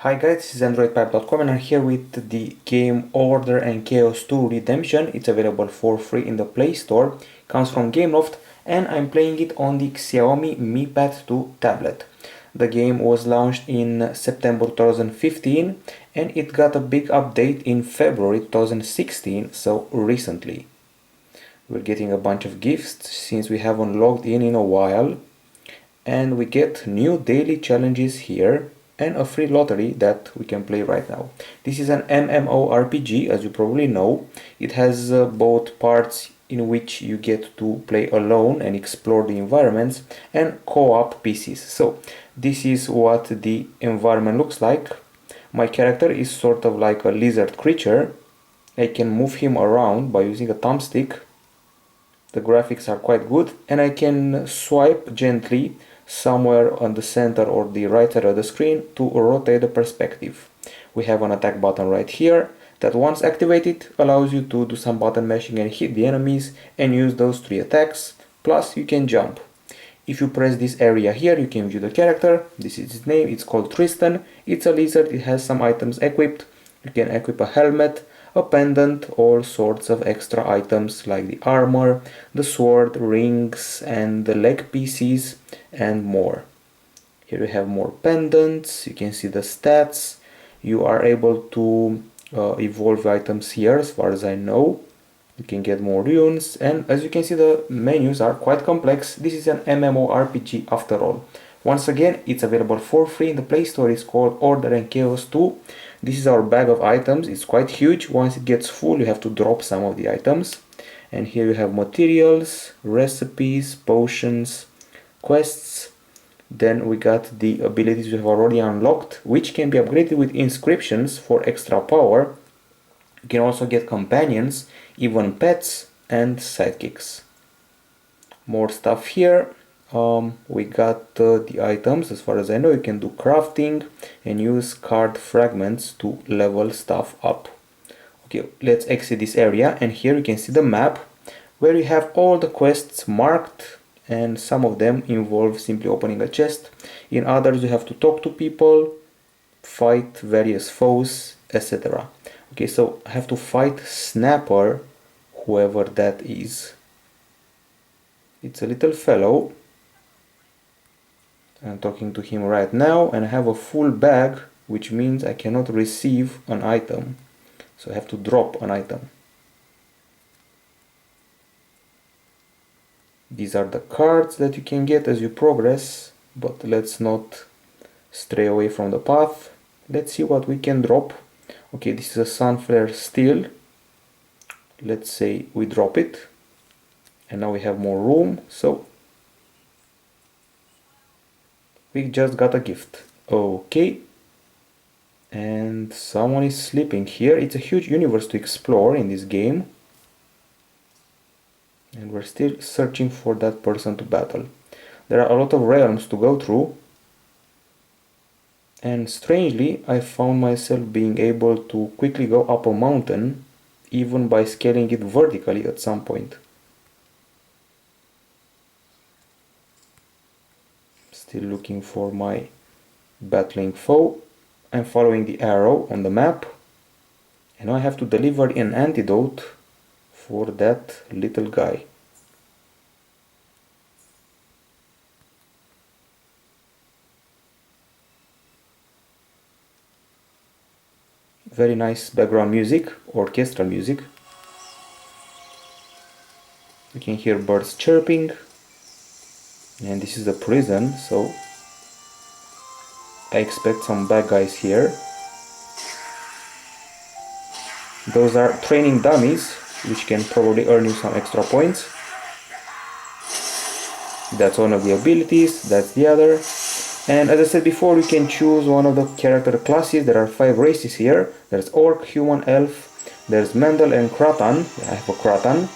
Hi guys, this is Androidpipe.com and I'm here with the game Order and Chaos 2 Redemption. It's available for free in the Play Store, comes from Gameloft, and I'm playing it on the Xiaomi Mi Pad 2 tablet. The game was launched in September 2015 and it got a big update in February 2016, so recently. We're getting a bunch of gifts since we haven't logged in a while, and we get new daily challenges here and a free lottery that we can play right now. This is an MMORPG, as you probably know. It has both parts in which you get to play alone and explore the environments, and co-op pieces. So this is what the environment looks like. My character is sort of like a lizard creature. I can move him around by using a thumbstick. The graphics are quite good, and I can swipe gently somewhere on the center or the right side of the screen to rotate the perspective. We have an attack button right here that, once activated, allows you to do some button mashing and hit the enemies and use those 3 attacks. Plus you can jump. If you press this area here, you can view the character. This is his name, it's called Tristan. It's a lizard, it has some items equipped. You can equip a helmet, a pendant, all sorts of extra items like the armor, the sword, rings, and the leg pieces, and more. Here we have more pendants. You can see the stats. You are able to evolve items here, as far as I know. You can get more runes, and as you can see, the menus are quite complex. This is an MMORPG after all. Once again, it's available for free in the Play Store. It's called Order and Chaos 2. This is our bag of items. It's quite huge. Once it gets full, you have to drop some of the items. And here you have materials, recipes, potions, quests. Then we got the abilities we have already unlocked, which can be upgraded with inscriptions for extra power. You can also get companions, even pets, and sidekicks. More stuff here. We got the items. As far as I know, you can do crafting and use card fragments to level stuff up. Okay, let's exit this area, and here you can see the map where you have all the quests marked, and some of them involve simply opening a chest. In others, you have to talk to people, fight various foes, etc. Okay, so I have to fight Snapper, whoever that is. It's a little fellow. I'm talking to him right now, and I have a full bag, which means I cannot receive an item. So I have to drop an item. These are the cards that you can get as you progress, but let's not stray away from the path. Let's see what we can drop. Okay, this is a sunflare steel. Let's say we drop it, and now we have more room, so we just got a gift. Okay, and someone is sleeping here. It's a huge universe to explore in this game, and we're still searching for that person to battle. There are a lot of realms to go through, and strangely I found myself being able to quickly go up a mountain, even by scaling it vertically at some point. Still looking for my battling foe. I'm following the arrow on the map, and now I have to deliver an antidote for that little guy. Very nice background music, orchestral music. You can hear birds chirping, and this is the prison, so I expect some bad guys here. Those are training dummies, which can probably earn you some extra points. That's one of the abilities, that's the other. And as I said before, you can choose one of the character classes. There are 5 races here. There's Orc, Human, Elf, there's Mendel and Kratan. I have a Kratan.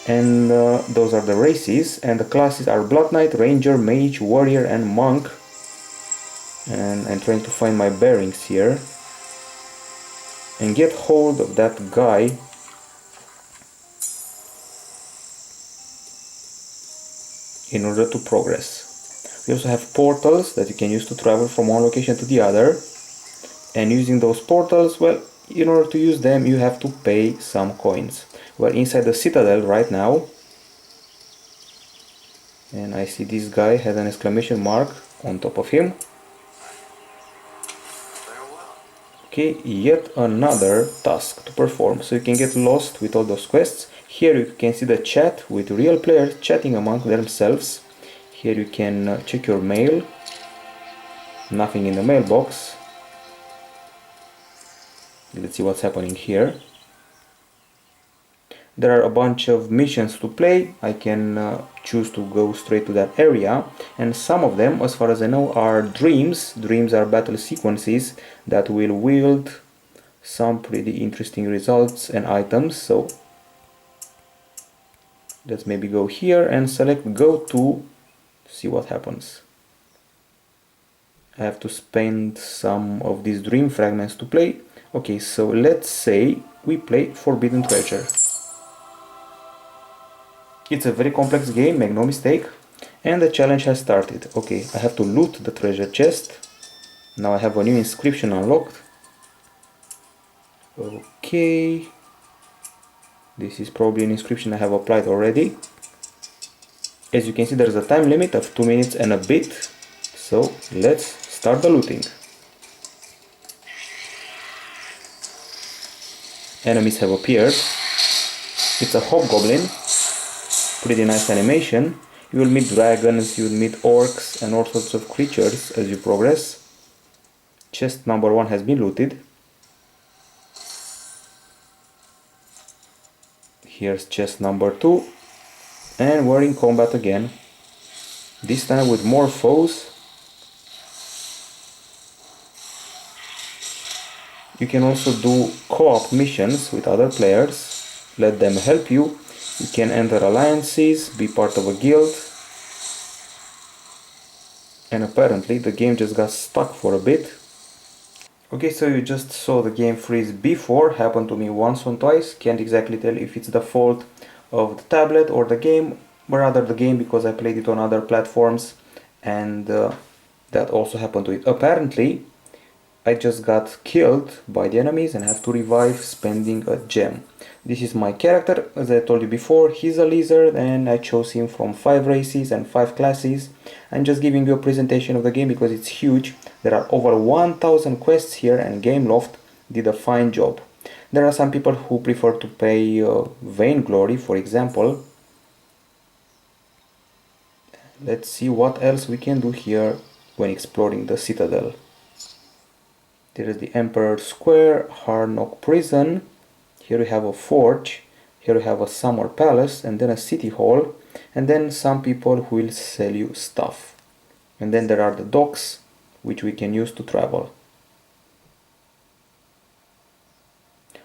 And those are the races. And the classes are Blood Knight, Ranger, Mage, Warrior, and Monk. And I'm trying to find my bearings here and get hold of that guy. In order to progress. We also have portals that you can use to travel from one location to the other. And using those portals, well, in order to use them you have to pay some coins. We're inside the citadel right now, and I see this guy has an exclamation mark on top of him. Okay, yet another task to perform, so you can get lost with all those quests. Here you can see the chat with real players chatting among themselves. Here you can check your mail. Nothing in the mailbox. Let's see what's happening here. There are a bunch of missions to play. I can choose to go straight to that area, and some of them, as far as I know, are dreams. Dreams are battle sequences that will wield some pretty interesting results and items. So let's maybe go here and select go to, see what happens. I have to spend some of these dream fragments to play. Okay, so let's say we play Forbidden Treasure. It's a very complex game, make no mistake, and the challenge has started. Okay, I have to loot the treasure chest. Now I have a new inscription unlocked. Okay, this is probably an inscription I have applied already. As you can see, there's a time limit of 2 minutes and a bit, so let's start the looting. Enemies have appeared. It's a hobgoblin. Pretty nice animation. You will meet dragons, you will meet orcs and all sorts of creatures as you progress. Chest number 1 has been looted. Here's chest number 2. And we're in combat again. This time with more foes. You can also do co-op missions with other players. Let them help you. You can enter alliances, be part of a guild. And apparently the game just got stuck for a bit. Okay, so you just saw the game freeze before, happened to me once or twice. Can't exactly tell if it's the fault of the tablet or the game, but rather the game, because I played it on other platforms and that also happened to it. Apparently I just got killed by the enemies and have to revive spending a gem. This is my character, as I told you before. He's a lizard and I chose him from 5 races and 5 classes. I'm just giving you a presentation of the game because it's huge. There are over 1000 quests here and Gameloft did a fine job. There are some people who prefer to pay Vainglory, for example. Let's see what else we can do here when exploring the citadel. There is the Emperor's Square, Harnock Prison. Here we have a forge. Here we have a summer palace and then a city hall. And then some people who will sell you stuff. And then there are the docks, which we can use to travel.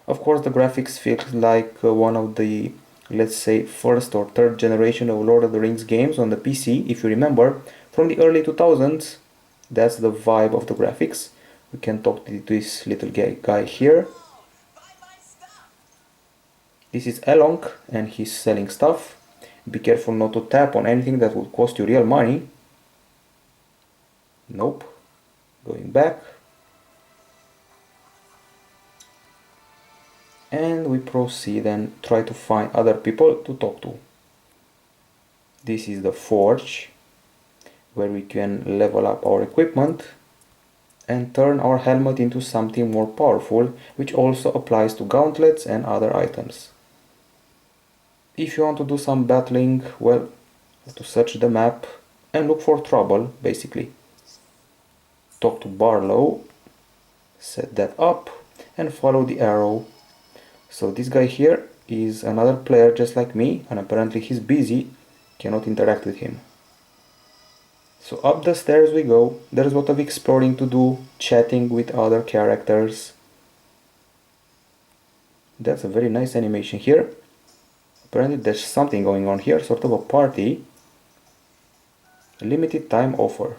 Of course, the graphics feel like one of the, let's say, first or third generation of Lord of the Rings games on the PC. If you remember, from the early 2000s, that's the vibe of the graphics. We can talk to this little guy here. This is Elonk and he's selling stuff. Be careful not to tap on anything that would cost you real money. Nope. Going back. And we proceed and try to find other people to talk to. This is the forge, where we can level up our equipment and turn our helmet into something more powerful, which also applies to gauntlets and other items. If you want to do some battling, well, you have to search the map and look for trouble, basically. Talk to Barlow, set that up, and follow the arrow. So this guy here is another player just like me, and apparently he's busy, cannot interact with him. So up the stairs we go. There's a lot of exploring to do, chatting with other characters. That's a very nice animation here. Apparently there's something going on here, sort of a party. Limited time offer.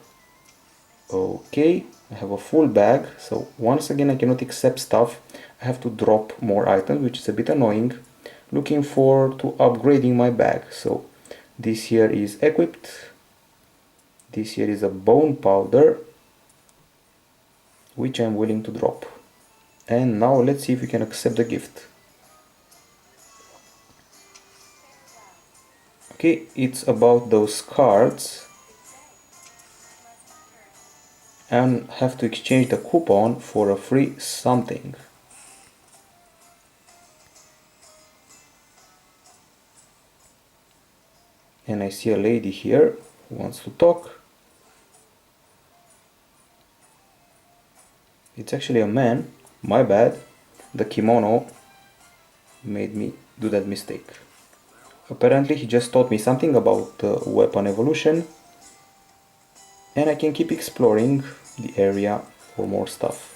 Okay, I have a full bag, so once again I cannot accept stuff. I have to drop more items, which is a bit annoying. Looking forward to upgrading my bag. So this here is equipped. This here is a bone powder. which I'm willing to drop. And now let's see if we can accept the gift. Okay, it's about those cards, and have to exchange the coupon for a free something. And I see a lady here who wants to talk. It's actually a man, my bad. The kimono made me do that mistake. Apparently he just taught me something about weapon evolution, and I can keep exploring the area for more stuff.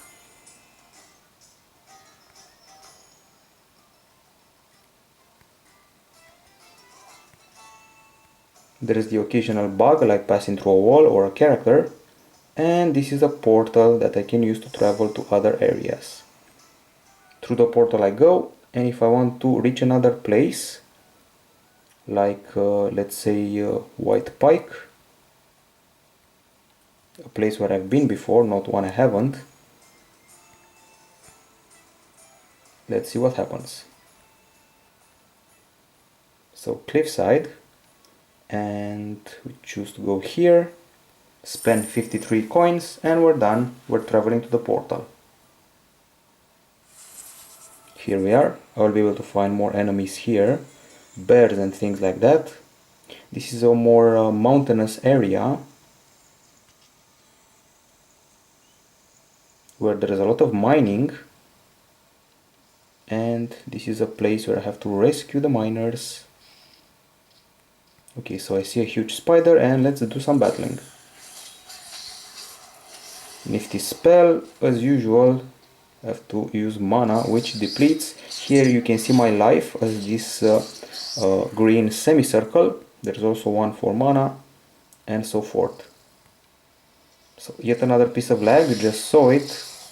There is the occasional bug like passing through a wall or a character, and this is a portal that I can use to travel to other areas. Through the portal I go, and if I want to reach another place, like let's say White Pike, a place where I've been before, not one I haven't, let's see what happens. So cliffside, and we choose to go here, spend 53 coins, and we're done. We're traveling to the portal. Here we are. I will be able to find more enemies here, bears and things like that. This is a more mountainous area where there is a lot of mining, and this is a place where I have to rescue the miners. Okay, so I see a huge spider, and let's do some battling. Nifty spell, as usual. I have to use mana, which depletes. Here you can see my life as this green semicircle. There's also one for mana, and so forth. So yet another piece of lag, you just saw it.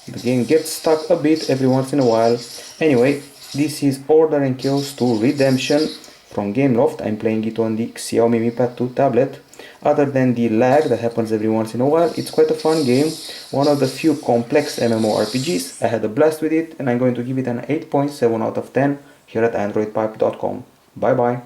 The game gets stuck a bit every once in a while. Anyway, this is Order and Chaos 2 Redemption from Gameloft. I'm playing it on the Xiaomi Mi Pad 2 tablet. Other than the lag that happens every once in a while, it's quite a fun game. One of the few complex MMORPGs. I had a blast with it, and I'm going to give it an 8.7 out of 10 here at Androidpipe.com. Bye bye.